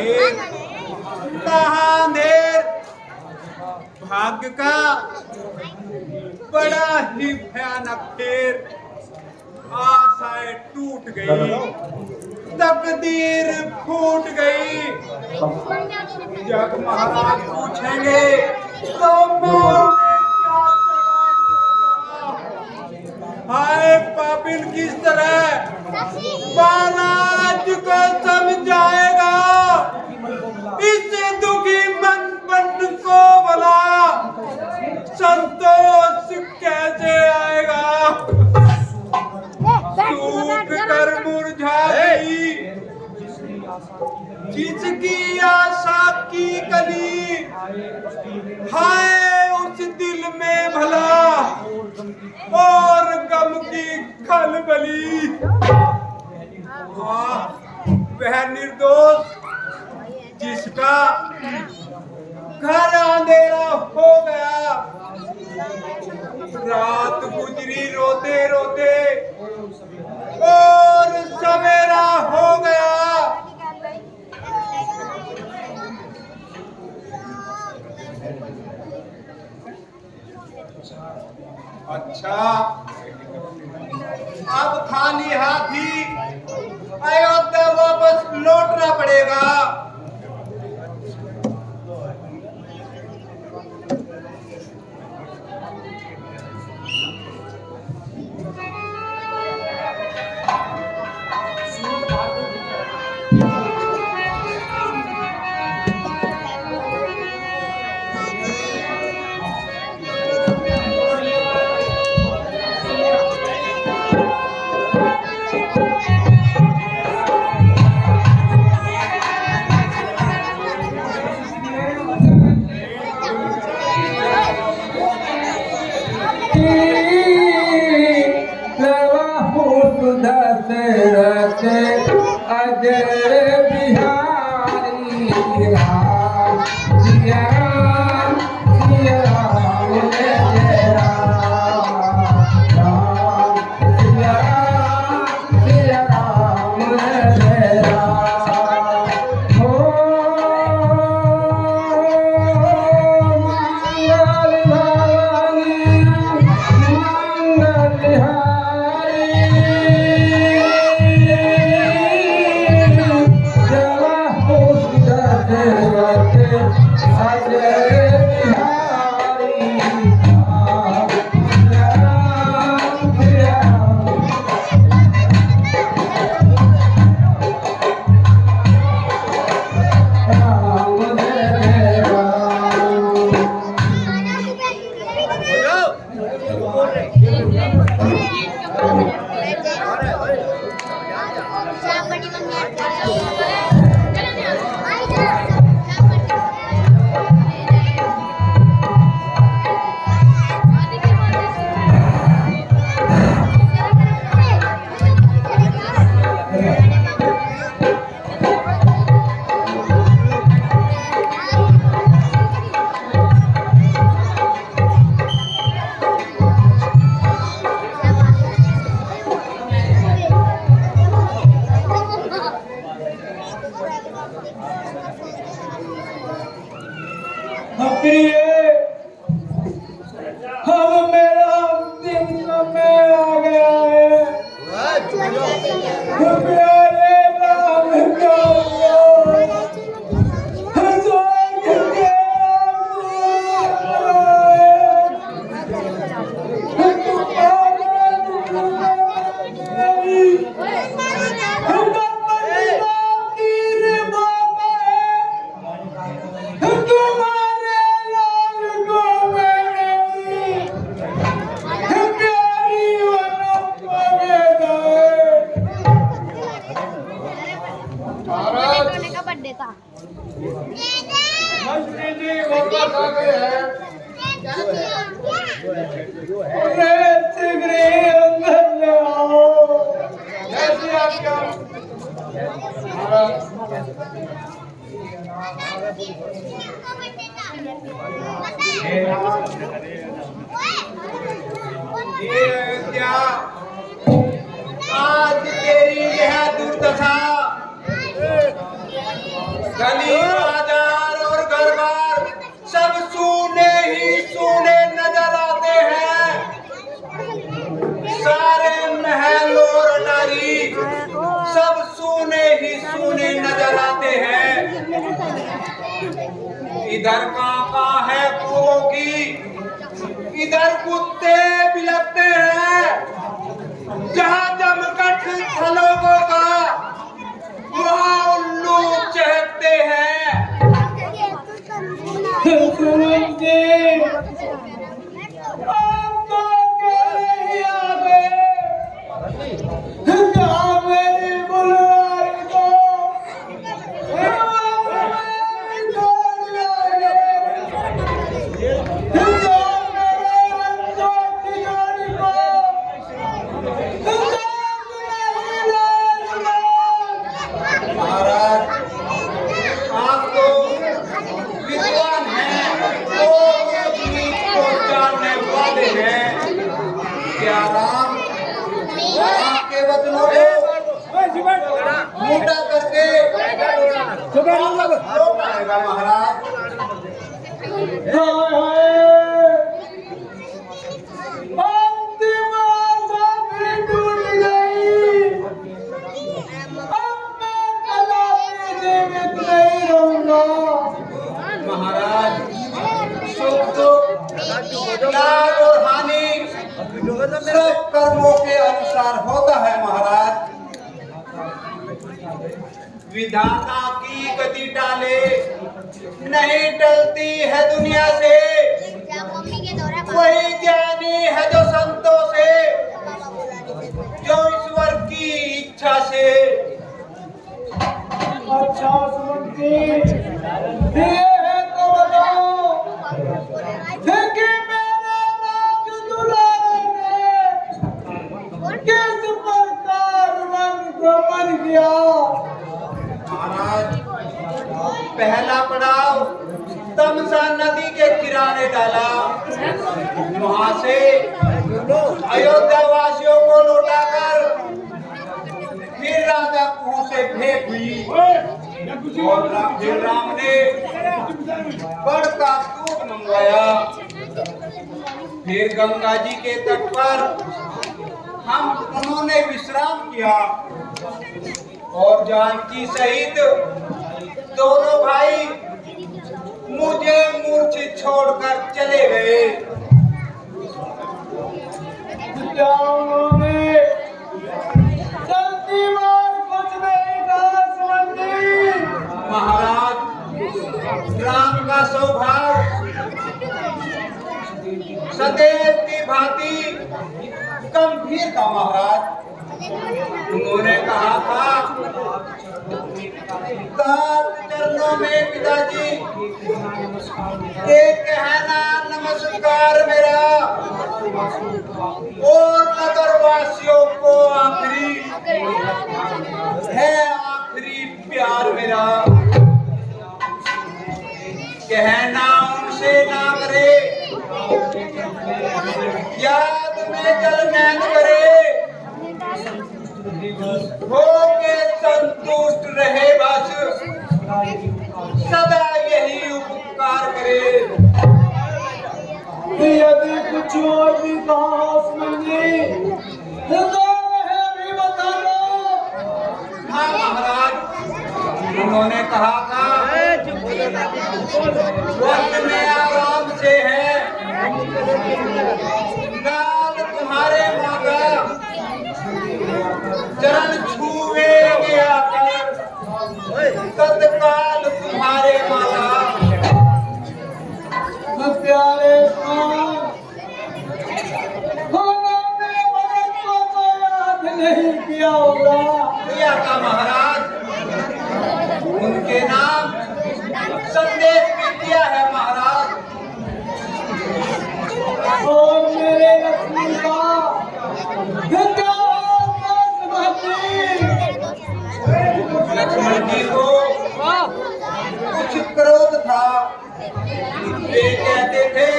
खेल कहाँ अंधेर भाग्य का बड़ा ही भयानक फेर। आशाएं टूट गई, तकदीर फूट गई। जब महाराज पूछेंगे तो मैं हाय पापिल किस तरह महाराज को समझाएगा। इस दुखी मन को भला संतोष कैसे आएगा। सूख कर मुरझा गई जिसकी आशा की कली। हाय उस दिल में भला और गम की खलबली। वह निर्दोष जिसका घर अंधेरा हो गया। रात गुजरी रोते रोते और सवेरा हो गया। अच्छा अब खाली हाथ ही अयोध्या वापस लौटना पड़ेगा। हम मेरा दिन समय आ गया है। प्यारे राम बर्थडे था। मंत्री जी वापस आ गए हैं। शीघ्र ही अंदर ले आओ। कैसी आज्ञा? ये क्या आज तेरी यह दुर्दशा गली बाजार और घर बार सब सूने ही सूने नजर आते हैं। सारे महल और अटारी सब सूने ही सूने नजर आते हैं। इधर कहाँ है कुओं की, इधर कुत्ते बिलखते हैं। जहाँ जमकट लोगों का वहाँ उल्लू चहकते हैं। मोटा करके महाराज महाराज सुख लाभ और हानि सब कर्मों के अनुसार होता है महाराज। विधाता की गति टाले नहीं टलती है दुनिया से। वही ज्ञानी है जो संतों से, जो ईश्वर की इच्छा से। अच्छा सुनती ये है तो बताओ कि मेरे राज दुलारे ने किस प्रकार मन को मन किया। महाराज पहला पड़ाव तमसा नदी के किनारे डाला। वहां से अयोध्या वासियों को लौटाकर फिर राजा कुओं से भेंट हुई और फिर राम ने बड़ का दूध मंगवाया। फिर गंगा जी के तट पर उन्होंने विश्राम किया और जानकी सहित दोनों भाई मुझे मूर्छित छोड़कर चले गए। महाराज राम का स्वभाव सदैव की भांति गंभीर था महाराज। उन्होंने कहा था चरणों में पिताजी के कहना नमस्कार मेरा और नगरवासियों को आखिरी है आखिरी प्यार मेरा। कहना उनसे ना करे, याद में जल नैन करे, हो के संतुष्ट रहे बस, सदा यही उपकार करे। यदि कुछ और भी कहा समझी तो वह भी बता दो। हाँ महाराज उन्होंने कहा था वन में आराम से है, काल तुम्हारे माता चरण छुएंगे आकर, तत्काल तुम्हारे माता। प्यारे उन्होंने भरत को तो याद नहीं किया होगा। किया था महाराज, उनके नाम संदेश भी किया है महाराज। और मेरे लक्ष्मण का लक्ष्मण जी को कुछ क्रोध था। वे कहते थे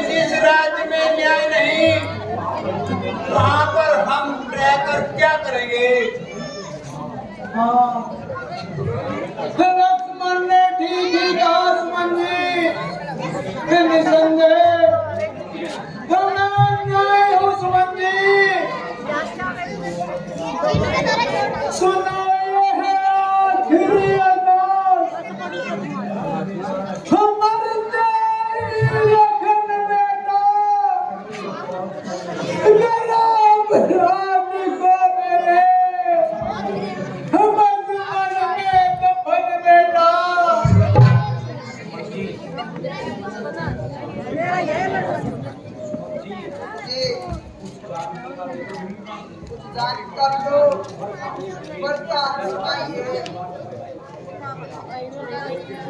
किस राज्य में न्याय नहीं, वहाँ पर हम रहकर क्या करेंगे। हाँ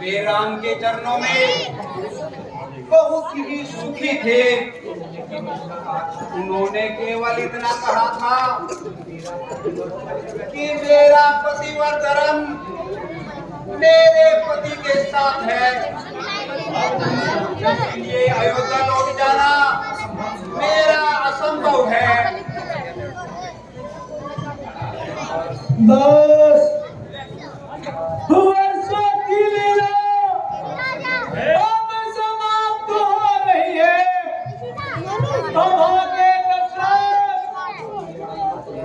वे राम के चरणों में बहुत ही सुखी थे। उन्होंने केवल इतना कहा था कि मेरा पतिव्रत धर्म मेरे पति के साथ है, इसलिए अयोध्या लौट जाना मेरा असंभव है। बस वर्षों की लीला अब समाप्त हो रही है। अब आगे दशरथ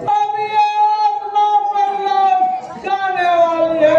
अब ये आत्मा परलोक जाने वाली है।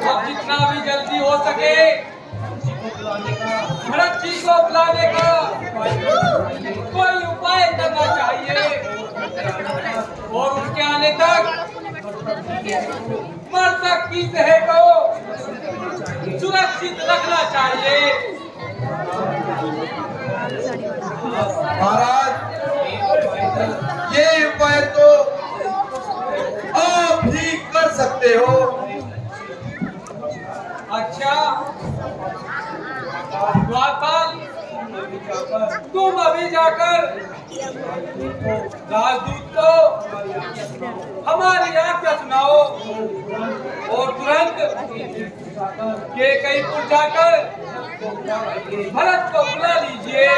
अब जितना भी जल्दी हो सके भरत जी को बुलाने का कोई उपाय करना चाहिए और उनके आने तक मर्तक की तह को सुरक्षित रखना चाहिए। महाराज, ये उपाय तो आप ही कर सकते हो। अच्छा द्वारपाल, तुम अभी जाकर राजदूत को हमारी आज्ञा सुनाओ और तुरंत केकईपुर जाकर भरत को बुला लीजिए।